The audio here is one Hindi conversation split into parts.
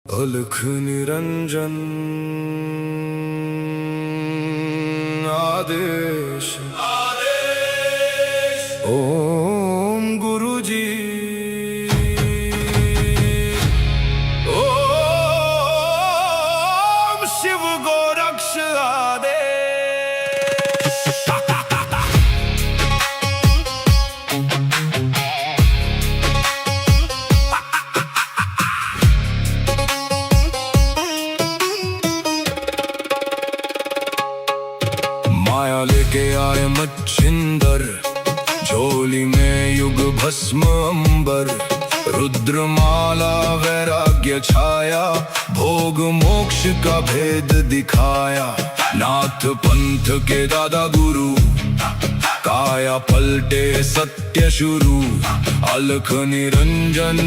अलख निरंजन आदेश ओम गुरुजी ओम शिव गोरक्ष आदेश। माया लेके आए मच्छिंदर, झोली में युग भस्म अंबर। रुद्रमाला वैराग्य छाया, भोग मोक्ष का भेद दिखाया। नाथ पंथ के दादा गुरु, काया पलटे सत्य शुरू। अलख निरंजन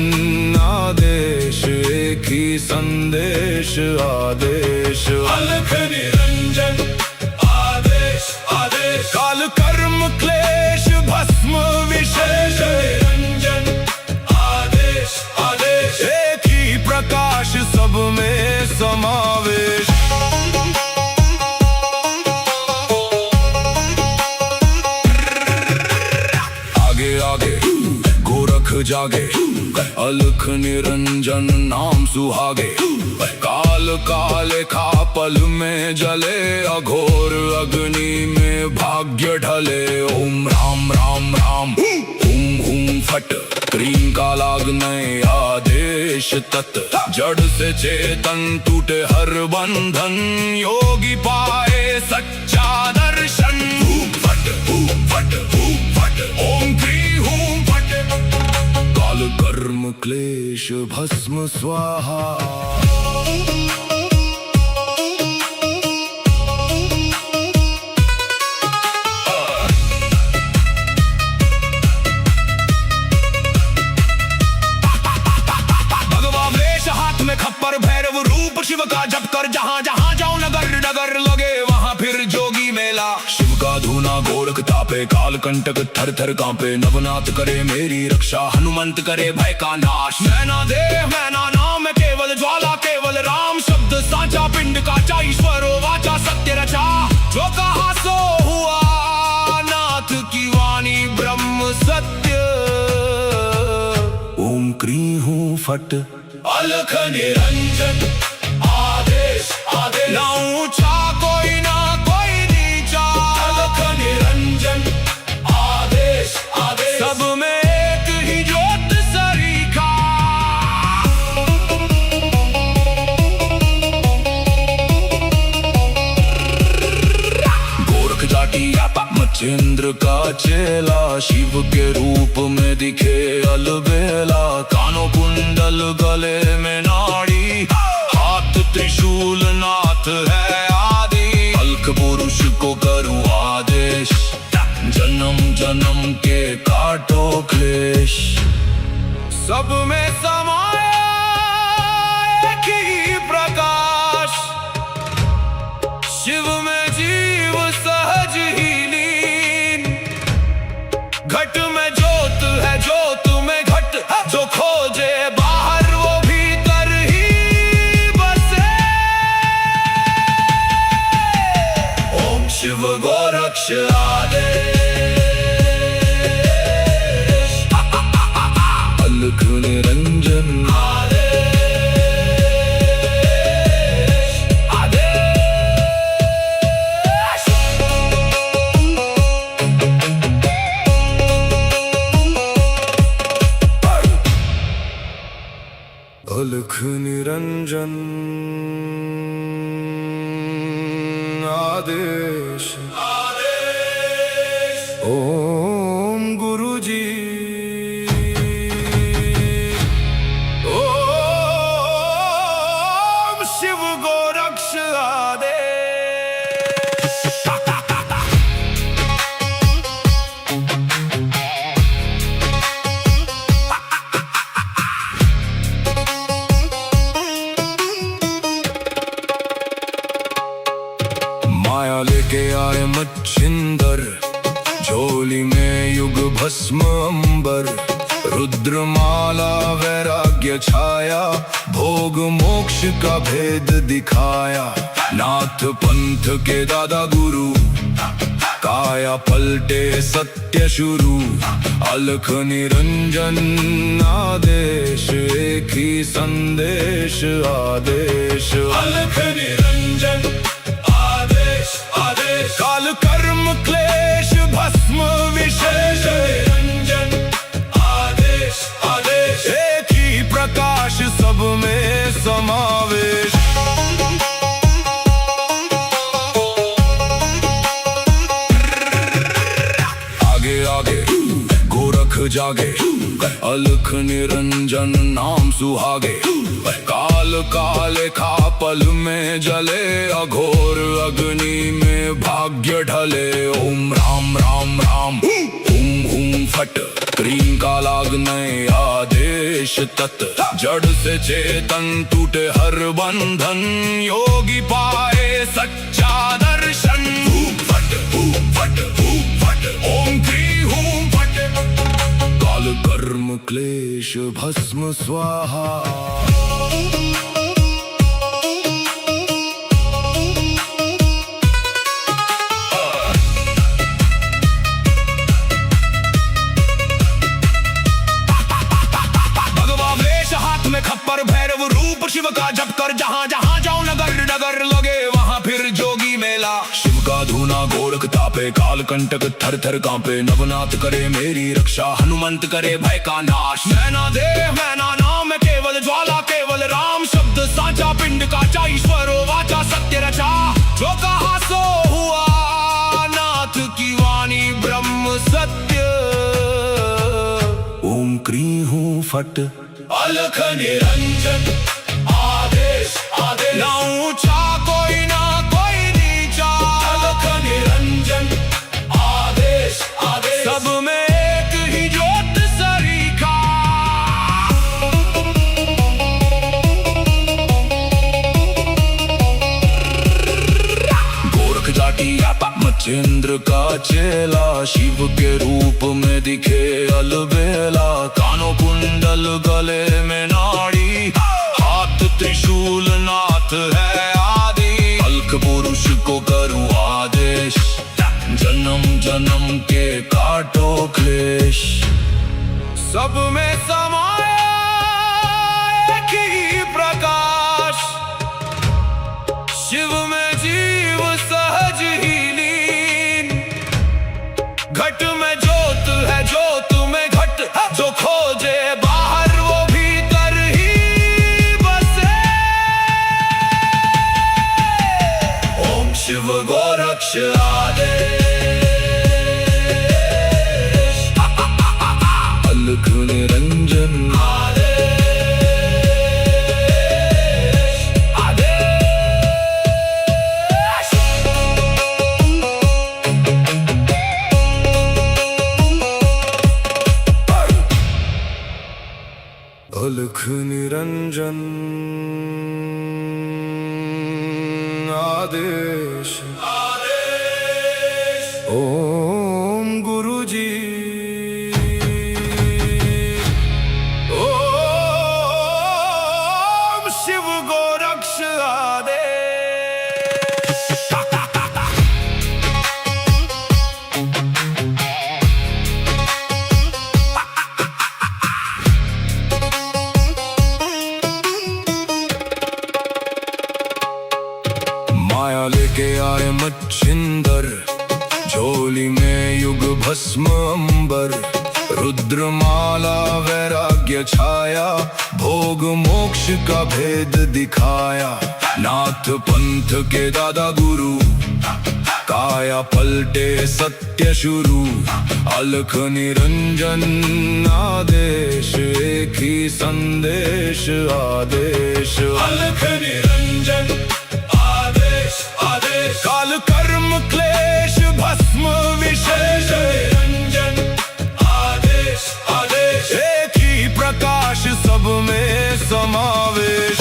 आदेश, एक ही संदेश आदेश। अलख निरंजन काल कर्म क्लेश भस्म विशेष। निरंजन आदेश आदेश, एक ही प्रकाश सब में समावेश। आगे आगे गोरख जागे, अलख निरंजन नाम सुहागे। काल काले खा पल में जले, अघोर अग्नि में भाग्य ढले। ओम राम राम राम हुम हुम फट, क्रीम का लागने आदेश तत्। जड़ से चेतन टूटे हर बंधन, योगी पाए सच्चा दर्शन। हुम फट ओम क्री हुम फट, काल कर्म क्लेश भस्म स्वाहा। खप्पर भैरव रूप शिव का जप कर, जहाँ जहाँ जाओ नगर नगर लगे वहाँ फिर जोगी मेला। शिव का धूना गोरख तापे, काल कंटक थर थर कांपे। नवनाथ करे मेरी रक्षा, हनुमंत करे भय का नाश। मैना देह मैना नाम केवल ज्वाला, केवल राम शब्द साचा। पिंड काचा ईश्वरो वाचा, सत्य रचा। जो कहा सो हुआ, नाथ की वाणी ब्रह्म सत्य। ओम क्री हूँ फट, अलख निरंजन आदेश आदेश। ना ऊंचा कोई ना कोई नीचा, अलख निरंजन आदेश आदेश। सब में एक ही ज्योत सरीखा। गोरख जाटी मच्छिंद्र का चेला, शिव के रूप में दिखे अलबेला। कानों कुंडल गले में नाड़ी, हाथ त्रिशूल नाथ है आदि। अलख पुरुष को करूं आदेश, जन्म जन्म के काटो क्लेश। सब में समाया एक ही प्रकाश, शिव में जीव सहज ही लीन। घट में ज्योत है, ज्योत में घट। जो खोजे बाहर वो भीतर ही बसे। ओम शिव गोरक्ष आदेश। अलख निरंजन अलख निरंजन आदेश ओम गुरुजी ओम शिव गोरक्ष आदेश। माया लेके आए मच्छिंदर, झोली में युग भस्म अंबर। रुद्रमाला वैराग्य छाया, भोग भोग मोक्ष का भेद दिखाया, नाथ पंथ के दादा गुरु। काया पलटे सत्य शुरू, अलख निरंजन आदेश, एक ही संदेश आदेश। अलख निरंजन आदेश आदेश, काल कर्म क्लेश भस्म विशेष। निरंजन आदेश आदेश, एक ही प्रकाश सब में समावेश। आगे आगे गोरख जागे, अलख निरंजन नाम सुहागे। काल काले खा पल में जले, अघोर अग्नि में भाग्य ढले। ओम राम राम राम हुम हुम फट, क्रीम का लागने आदेश तत्। जड़ से चेतन टूटे हर बंधन, योगी पाए सच्चा दर्शन। हुम फट हुम फट हुम फट, ओम क्री हुम फट। काल कर्म क्लेश भस्म स्वाहा। खप्पर भैरव रूप शिव का जप कर, जहाँ जहाँ जाऊं नगर नगर लगे वहाँ फिर जोगी मेला। शिव का धूना गोरख तापे, काल कंटक थर थर कांपे। नवनाथ करे मेरी रक्षा, हनुमंत करे भय का नाश। मैना देह मैना नाम है केवल ज्वाला, केवल राम शब्द साचा। पिंड काचा ईश्वरो वाचा, सत्य रचा जो कहा सो हुआ। नाथ की वाणी ब्रह्म सत्य। ओम क्री हूँ फट, अलख निरंजन आदेश आदेश। ना ऊंचा कोई ना कोई नीचा, अलख निरंजन आदेश आदेश। सब में एक ही ज्योत सरीखा। गोरख जाटी आपा मचेंद्र का चेला, शिव के रूप में दिखे अलबेला। कानों कुंडल गले में नाड़ी, हाथ त्रिशूल नाथ है आदि। अलख पुरुष को करूं आदेश, जन्म जन्म के काटो क्लेश। सब में समाया एक ही प्रकाश, शिव में जीव सहज ही लीन। घट में ज्योत है ज्योत में घट, जो खोजे बाहर वो भीतर ही बसे। ओम शिव गोरक्ष आदेश, अलख निरंजन आदेश आदेश। अलख निरंजन आदेश आदेश। ओम गुरुजी, ओम शिव गोरक्ष आदेश। माया लेके आए मच्छिंदर, झोली में युग भस्म अंबर। रुद्रमाला वैराग्य छाया, भोग मोक्ष का भेद दिखाया। नाथ पंथ के दादा गुरु, काया पलटे सत्य शुरू। अलख निरंजन आदेश, एक ही संदेश आदेश। अलख निरंजन आदेश आदेश, काल कर्म क्लेश भस्म विशेष। निरंजन आदेश आदेश, एक ही प्रकाश सब में समावेश।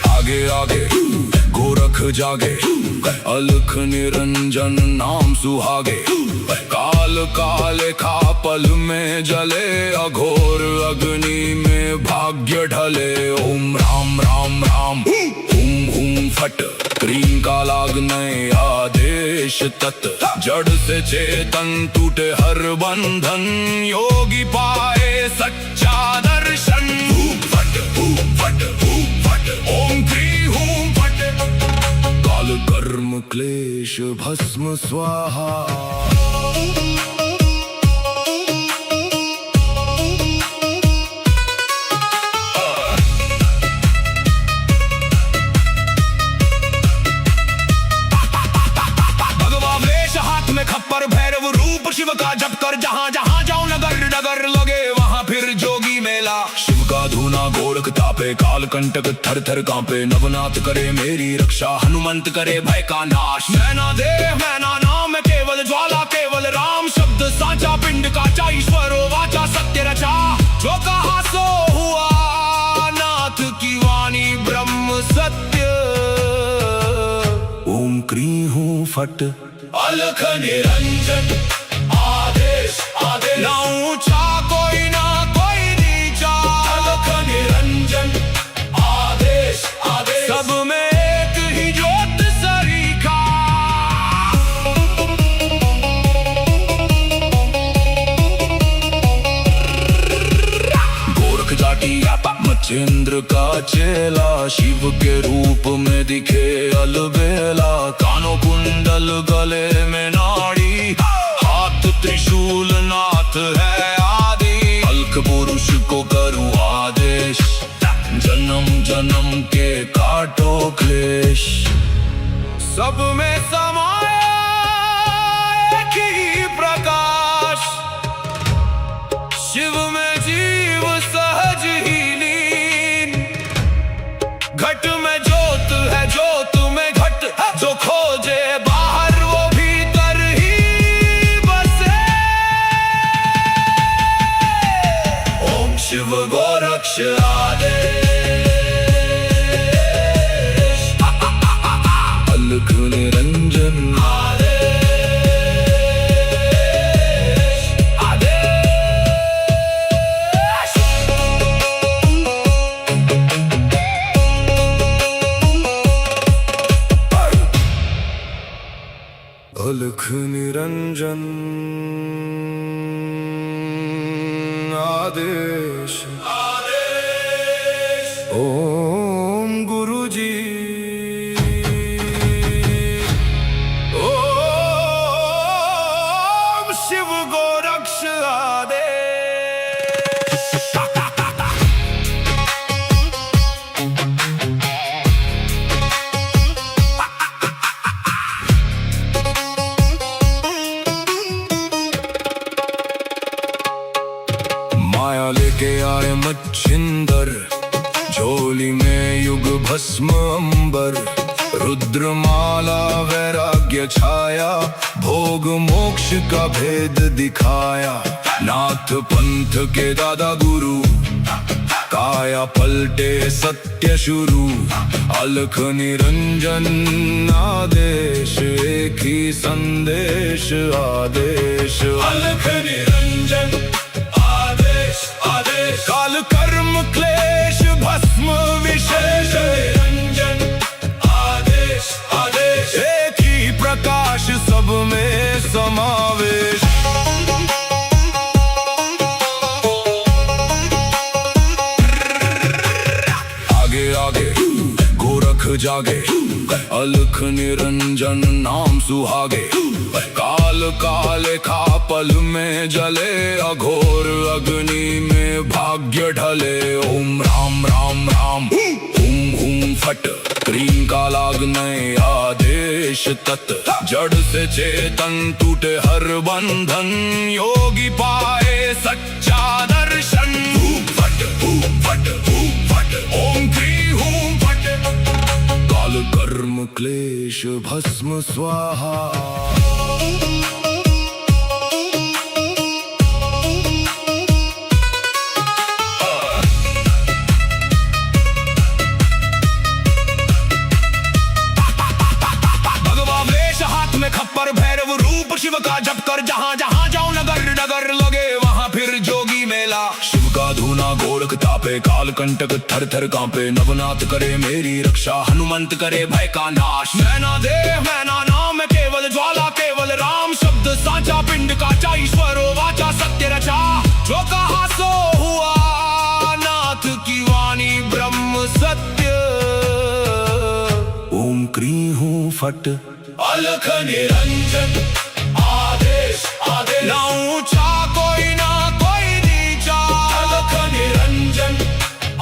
आगे आगे गोरख जागे, अलख निरंजन नाम सुहागे। काल काले खा पल में जले, अघोर अग्नि में भाग्य ढले। ओम राम राम राम हुम हुम फट, क्रीम का लागने आदेश तत्। जड़ से चेतन टूटे हर बंधन, योगी पाए सच्चा दर्शन। हुम फट हुम फट हुम फट, ओम क्री हुम फट। काल कर्म क्लेश भस्म स्वाहा। खप्पर भैरव रूप शिव का जप कर, जहाँ जहाँ जाऊं नगर नगर लगे वहाँ फिर जोगी मेला। शिव का धूना गोरख तापे, काल कंटक थर थर कांपे। नवनाथ करे मेरी रक्षा, हनुमंत करे भय का नाश। मैना देह मैना नाम केवल ज्वाला, केवल राम शब्द साचा। पिंड काचा ईश्वरो वाचा, सत्य रचा जो कहा सो हुआ। नाथ की वाणी ब्रह्म सत्य। ओम क्री हूँ फट, अलख निरंजन आदेश आदेश। ना ऊंचा कोई ना कोई नीचा, अलख निरंजन आदेश आदेश। सब में एक ही ज्योत सरीखा। गोरख जाटी मचेंद्र का चेला, शिव के रूप में दिखे अलबेला। कानों कुंडल गले में नाड़ी, हाथ त्रिशूल नाथ है आदि। अलख पुरुष को करूं आदेश, जन्म जन्म के काटो क्लेश। सब में समाया एक ही प्रकाश, शिव में जीव सहज ही लीन। घट में ज्योत है ज्योत में घट, जो खोजे बाहर वो भीतर ही बसे। ओम शिव गोरक्ष आदेश। अलख निरंजन आदेश आदेश। अलख निरंजन आदेश आदेश। ओम गुरु जी, ओम शिव गोरक्ष आदेश। माया लेके आए मच्छिंदर, झोली में युग भस्म अंबर। रुद्रमाला वैराग्य छाया, भोग मोक्ष का भेद दिखाया। नाथ पंथ के दादा गुरु, काया पलटे सत्य शुरू। अलख निरंजन आदेश, एक ही संदेश आदेश। अलख निरंजन काल कर्म क्लेश भस्म विशेष। निरंजन आदेश आदेश, एक ही प्रकाश सब में समावेश। आगे आगे गोरख जागे, अलख निरंजन नाम सुहागे। काल काले खा पल में जले, अघोर अग्नि में भाग्य ढले। ओम राम राम राम हुम हुम फट, क्रीम का लागने आदेश तत्। जड़ से चेतन टूटे हर बंधन, योगी पाए सच्चा दर्शन। हुम फट हुम फट हुम फट, ओम क्री हुम फट। काल कर्म क्लेश भस्म स्वाहा। खप्पर भैरव रूप शिव का जप कर, जहाँ जहाँ जाऊं नगर नगर लगे वहाँ गोरख तापे काल कंटक थर थर कांपे नवनाथ करे मेरी रक्षा हनुमंत करे भय का नाश मैना देह मैना नाम केवल ज्वाला केवल राम शब्द साचा पिंड काचा ईश्वरो वाचा सत्य रचा जो कहा सो हुआ नाथ की वाणी ब्रह्म सत्य ओम क्री हूँ फट अलख निरंजन आदेश आदेश ना ऊंचा कोई ना कोई नीचा अलख निरंजन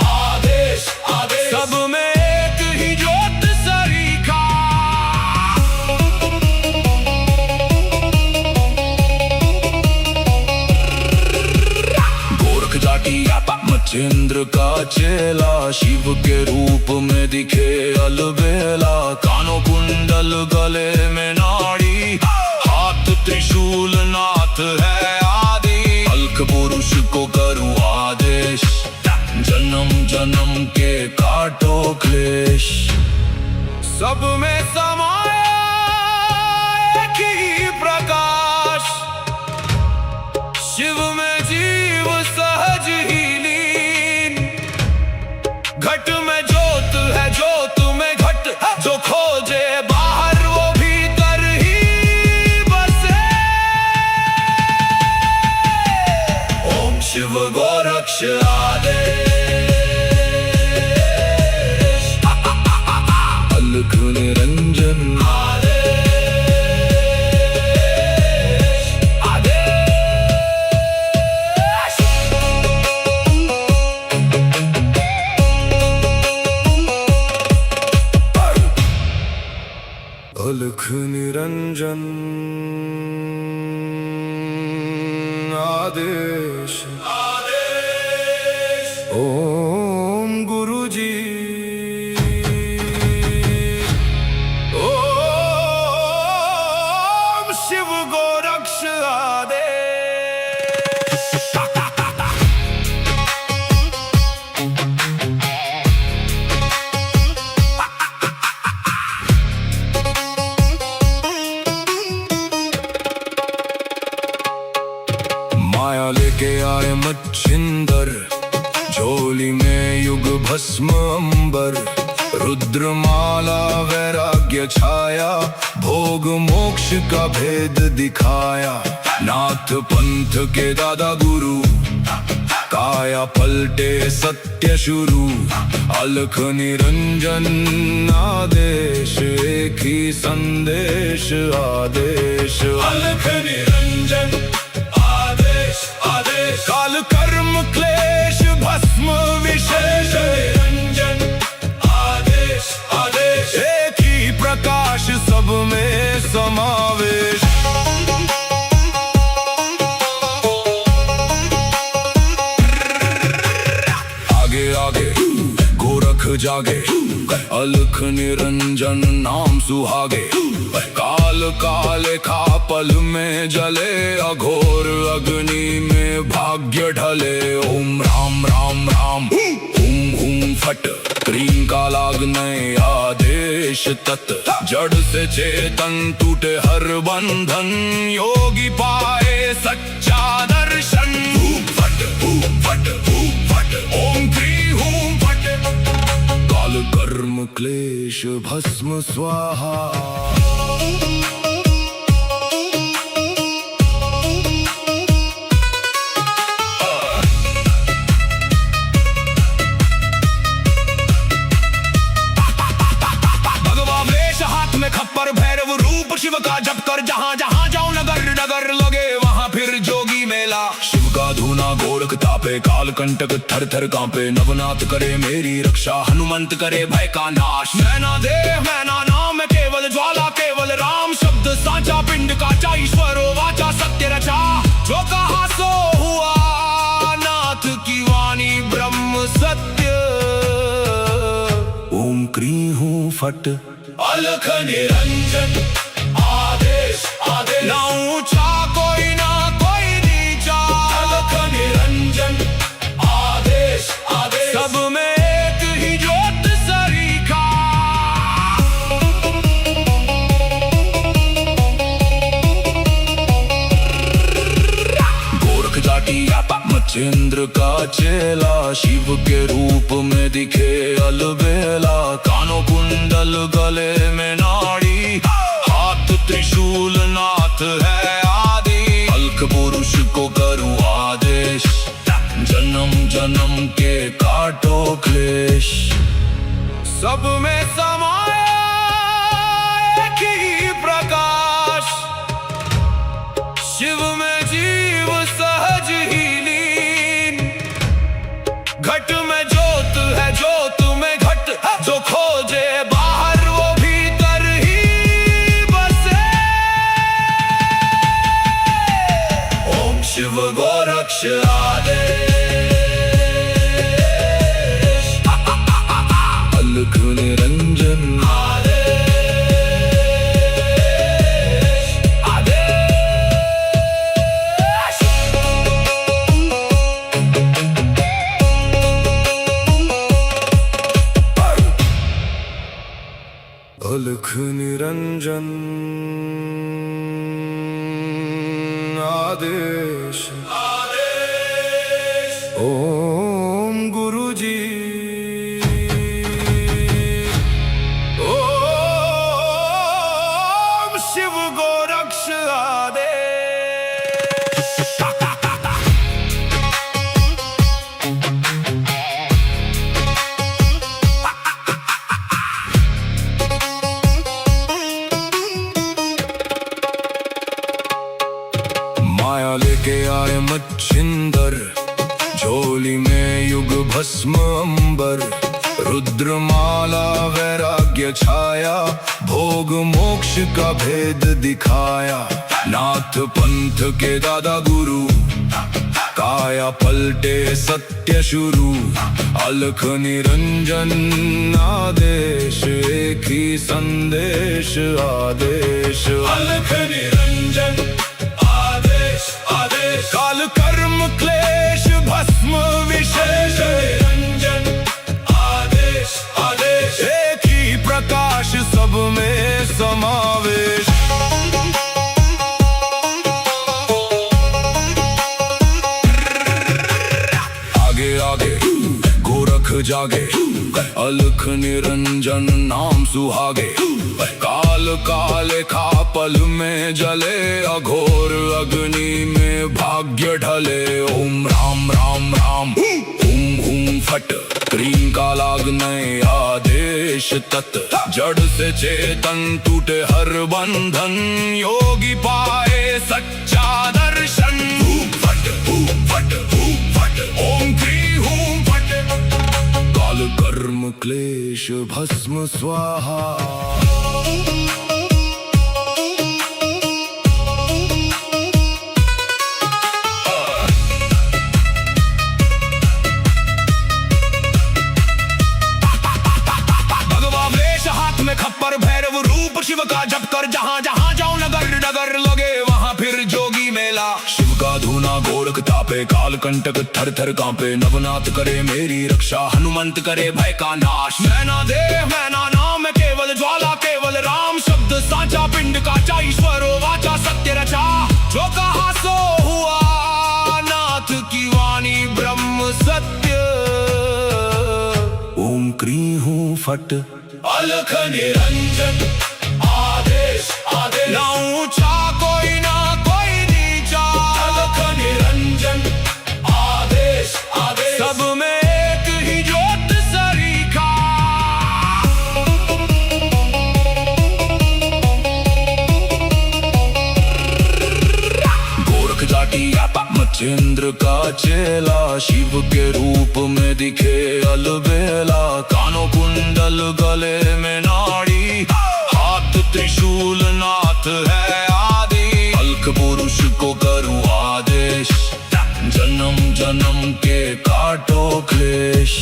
आदेश आदेश सब में एक ही ज्योत सरीखा गोरख जाटी मच्छिंद्र का चेला शिव के रूप में दिखे अलबेला कानों कुंडल गले में नाड़ी हाथ त्रिशूल नाथ है आदि अलख पुरुष को करूं आदेश जन्म जन्म के काटो क्लेश सब में समाया एक ही प्रकाश शिव में जीव सहज ही लीन घट में ज्योत है ज्योत में घट जो खोजे बाहर वो भीतर ही बसे ओम शिव गोरक्ष आदेश अलख निरंजन अलख निरंजन आदेश आदेश ओम गुरु जी ओम शिव गोरक्ष आदेश माया लेके आए मच्छिंदर झोली में युग भस्म अंबर रुद्रमाला वैराग्य छाया भोग मोक्ष का भेद दिखाया नाथ पंथ के दादा गुरु काया पलटे सत्य शुरू अलख निरंजन आदेश एक ही संदेश आदेश अलख निरंजन आदेश काल कर्म क्लेश भस्म विशेष निरंजन आदेश आदेश एक ही प्रकाश सब में समावेश आगे आगे गोरख जागे अलख निरंजन नाम सुहागे काल काले खा पल में जले अघोर अग्नि में भाग्य ढले ओम राम राम राम हूं हूं फट क्रीम का लागने आदेश तत् जड़ से चेतन टूटे हर बंधन योगी पाए सच्चा दर्शन फट ओम क्री हूं फट काल कर्म क्लेश भस्म स्वाहा खप्पर भैरव रूप शिव का जप कर जहां जहां जाओ नगर नगर लगे वहां फिर जोगी मेला शिव का धूना गोरख तापे काल कंटक थर थर कांपे नवनाथ करे मेरी रक्षा हनुमंत करे भय का नाश मैना देह मैना नाम केवल ज्वाला केवल राम शब्द साचा पिंड काचा ईश्वरो वाचा सत्य रचा जो कहा सो हुआ नाथ की वाणी ब्रह्म सत्य ओम क्री हूँ फट अलख निरंजन आदेश आदेश ना ऊंचा कोई ना कोई नीचा अलख निरंजन आदेश आदेश सब में एक ही ज्योत सरीखा गोरख जाट जाटी मचेंद्र का चेला, शिव के रूप में दिखे अलबेला। कानों कुंडल गले में नाड़ी, हाथ त्रिशूल नाथ है आदि। अलख पुरुष को करूँ आदेश, जन्म जन्म के काटो क्लेश। सब में समाया एक ही प्रकाश, शिव में जीव सहज ही लीन। घट में ज्योत है, ज्योत में घट, जो खोजे बाहर वो भीतर ही बसे। ओम शिव गोरक्ष आदेश, अलख निरंजन आदेश, आदेश। अलख निरंजन आदेश, आदेश। ओम गुरुजी, ओम शिव गोरक्ष आदेश। माया लेके आए मच्छिंदर, झोली में युग भस्म अंबर। रुद्रमाला वैराग्य छाया, भोग मोक्ष का भेद दिखाया। नाथ पंथ के दादा गुरु, काया पलटे सत्य शुरू। अलख निरंजन आदेश, एक ही संदेश आदेश। अलख निरंजन आदेश, आदेश। काल कर्म क्लेश भस्म विशेष, निरंजन आदेश, आदेश। एक ही प्रकाश, सब में समावेश। आगे आगे गोरख जागे, अलख निरंजन नाम सुहागे। काल काले खा पल में जले, अघोर अग्नि में भाग्य ढले। ओम राम राम राम, हुम हुम फट, क्रीम का लागने आदेश तत्। जड़ से चेतन टूटे हर बंधन, योगी पाए सच्चा दर्शन। फट फट फट, ओम क्री हूं फट। काल कर्म क्लेश भस्म स्वाहा। खप्पर भैरव रूप शिव का जप कर, जहाँ जहाँ जाऊं नगर नगर लगे वहाँ फिर जोगी मेला। शिव का धूना गोरख तापे, काल कंटक थर थर कांपे। नवनाथ करे मेरी रक्षा, हनुमंत करे भय का नाश। मैना देव मैना नाम केवल ज्वाला, केवल राम शब्द साचा। पिंड का ईश्वर वाचा, सत्य रचा। जो कहा सो हुआ, नाथ की वाणी ब्रह्म सत्य। ओम क्री हूं फट, अलख निरंजन आदेश, आदेश। ना ऊंचा कोई ना कोई नीचा, अलख निरंजन आदेश, आदेश। सब में एक ही ज्योत सरीखा। गोरख जाटी मचेंद्र का चेला, शिव के रूप में दिखे अलबेला। कानों कुंडल गले में नाड़ी, हाथ त्रिशूल नाथ है आदि। अलख पुरुष को करूँ आदेश, जन्म जन्म के काटो क्लेश।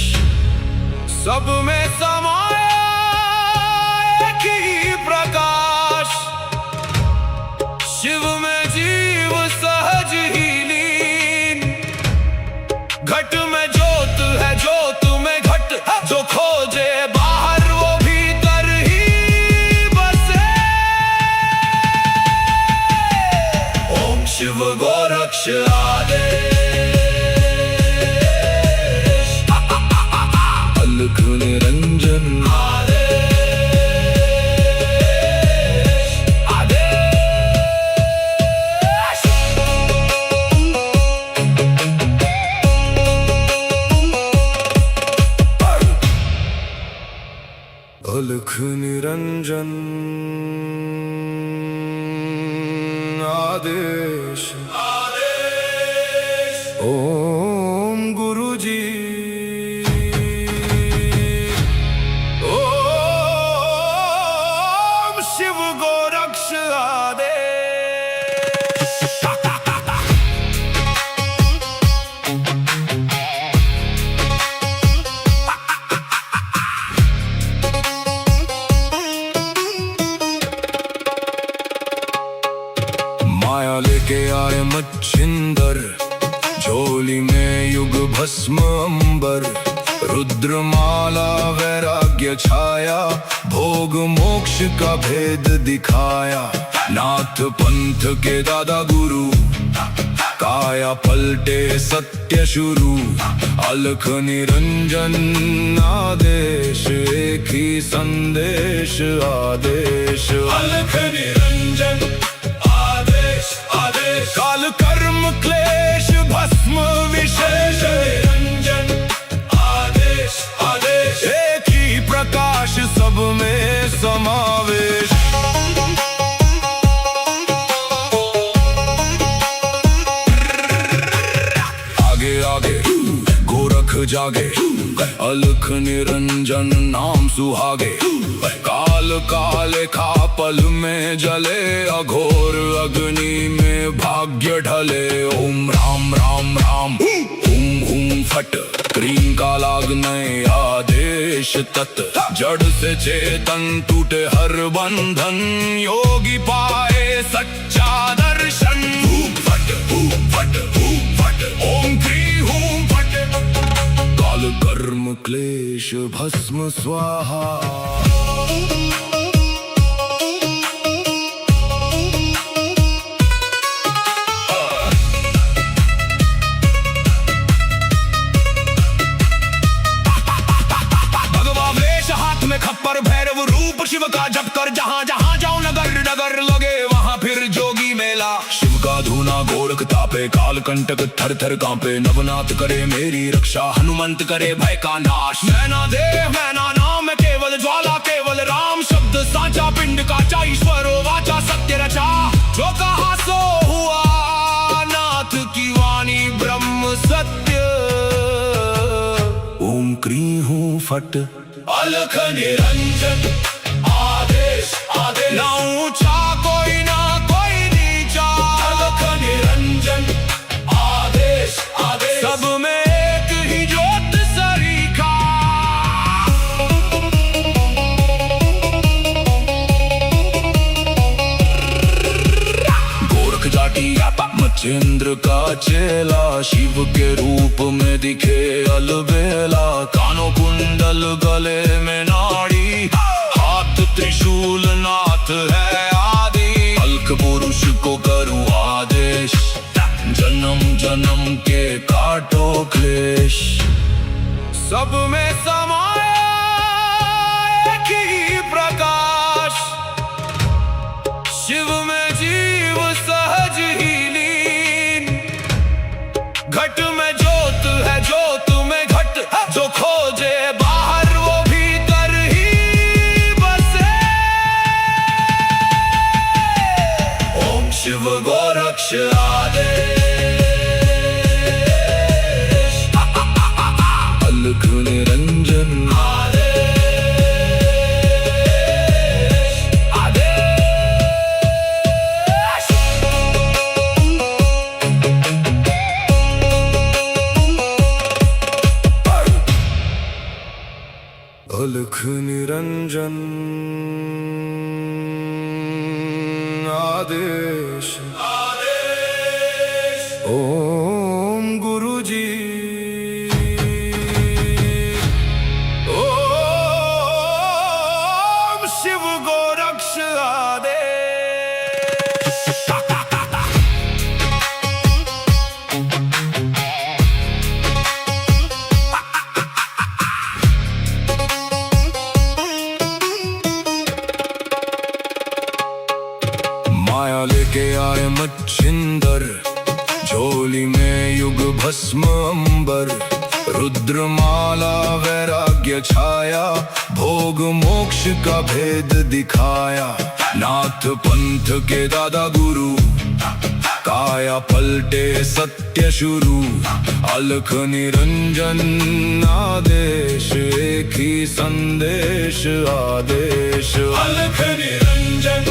सब में समाया एक ही प्रकाश, शिव में जीव सहज ही लीन। घट में ज्योत है, ज्योत में घट, जो खोजे बाहर वो भीतर ही बसे। ओम शिव गोरक्ष आदेश। अलख निरंजन आदेश ओम गुरुजी ओम शिव गोरक्ष आदेश। माया लेके आए मच्छिंदर, झोली में युग भस्म अंबर, रुद्रमाला वैराग्य छाया, भोग मोक्ष का भेद दिखाया। नाथ पंथ के दादा गुरु, काया पलटे सत्य शुरू, अलख निरंजन आदेश, एक ही संदेश आदेश। अलख निरंजन आदेश, काल कर्म क्लेश भस्म विशेष, निरंजन आदेश आदेश, एक ही प्रकाश सब में समावेश। आगे आगे गोरख जागे, अलख निरंजन नाम सुहागे, काल काले खा पल में जले, अघोर अग्नि में भाग्य ढले। ओम राम राम राम हुम हुम फट, क्रीम का लागने आदेश तत्, जड़ से चेतन टूटे हर बंधन, योगी पाए सच्चा दर्शन। हुम फट ओम क्री हुम फट, काल कर्म क्लेश भस्म स्वाहा। खप्पर भैरव रूप शिव का जप कर, जहाँ जहाँ जाओ नगर नगर लगे वहाँ फिर जोगी मेला। शिव का धूना गोरख तापे, काल कंटक थर थर कांपे, नवनाथ करे मेरी रक्षा, हनुमंत करे भय का नाश। मैना देव मैना नाम केवल ज्वाला, केवल राम शब्द साचा, पिंड काचा ईश्वरो वाचा, सत्य रचा। जो कहा सो हुआ, नाथ की वाणी ब्रह्म सत्य। ओम क्री हूँ फट, अलख निरंजन आदेश आदेश, ना ऊंचा कोई ना कोई नीचा, अलख निरंजन आदेश आदेश, सब में एक ही ज्योत सरीखा। गोरख जाटी मच्छिंद्र का चेला, शिव के रूप में दिखे अलबेला। कानों कुंडल गले में नाड़ी, हाथ त्रिशूल नाथ है आदि, अलख पुरुष को करूं आदेश, जन्म जन्म के काटो क्लेश। सब में समाया एक ही प्रकाश, शिव में जीव सहज ही लीन। घट में ज्योत है ज्योत में घट, जो खोजे बाहर वो भीतर ही बसे। ओम शिव गोरक्ष आदेश, अलख निरंजन अलख निरंजन आदेश ओम गुरुजी ओम शिव गोरक्ष आदेश। माया लेके आए मच्छिंदर, झोली में युग भस्म अंबर, रुद्रमाला वैराग्य छाया, भोग मोक्ष का भेद दिखाया। नाथ पंथ के दादा गुरु, काया पलटे सत्य शुरू। अलख निरंजन आदेश, एक ही संदेश आदेश। अलख निरंजन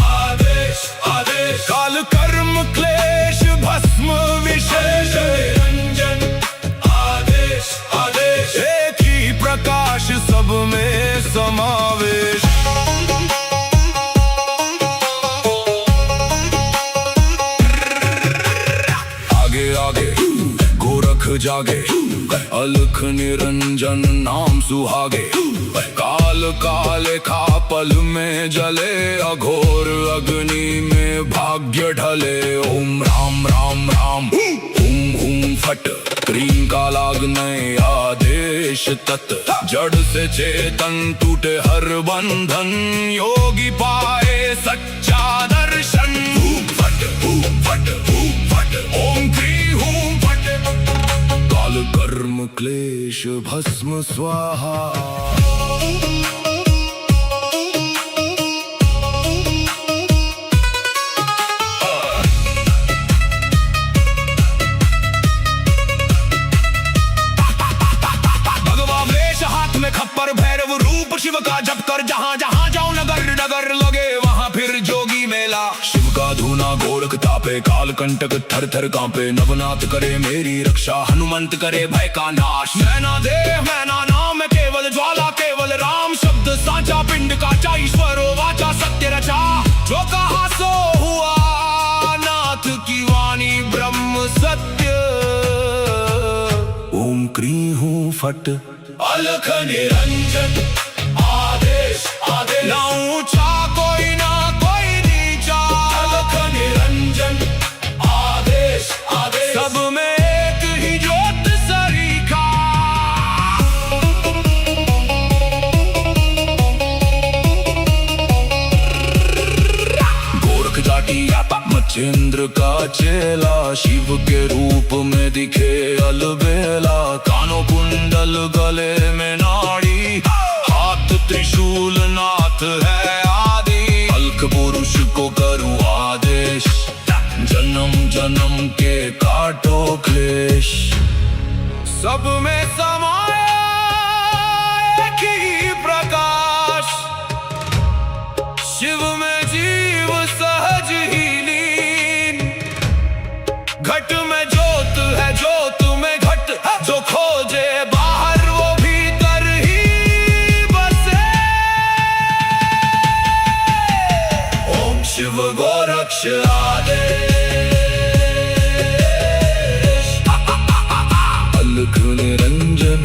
आदेश आदेश, काल कर्म क्लेश भस्म विशेष। निरंजन आदेश आदेश, एक ही प्रकाश सब में समावेश। आगे आगे गोरख जागे, अलख निरंजन नाम सुहागे। काल काले खा पल में जले, अघोर अग्नि में भाग्य ढले। ओम राम राम राम हुम हुम फट, क्रीम का लागने आदेश तत्। जड़ से चेतन टूटे हर बंधन, योगी पाए सच्चा दर्शन। फट फट फट, ओम क्री हूं फट। काल कर्म क्लेश भस्म स्वाहा। खप्पर भैरव रूप शिव का जप कर, जहाँ जहाँ जाऊं नगर नगर लगे वहाँ फिर जोगी मेला। शिव का धूना गोरख तापे, काल कंटक थर थर कांपे। नवनाथ करे मेरी रक्षा, हनुमंत करे भय का नाश। मैना देह मैना नाम केवल ज्वाला, केवल राम शब्द साचा। पिंड का ईश्वर वाचा सत्य रचा, जो कहा सो हुआ। नाथ की वाणी ब्रह्म सत्य। ओम क्री हूं फट, अलख निरंजन आदेश आदेश। ना ऊंचा कोई ना कोई नीचा, अलख निरंजन आदेश आदेश। सब में एक ही ज्योत सरीखा। गोरख जाटी मच्छिंद्र का चेला, शिव के रूप में दिखे अलबेला। कानों कुंडल गले में नाड़ी, हाथ त्रिशूल नाथ है आदि। अलख पुरुष को करूं आदेश, जन्म जन्म के काटो क्लेश। सब में समाया एक ही प्रकाश, शिव में जीव सहज ही लीन। घट में ज्योत है ज्योत में घट, जो खोजे बाहर वो भीतर ही बसे। ओम शिव गोरक्ष आदेश। अलख निरंजन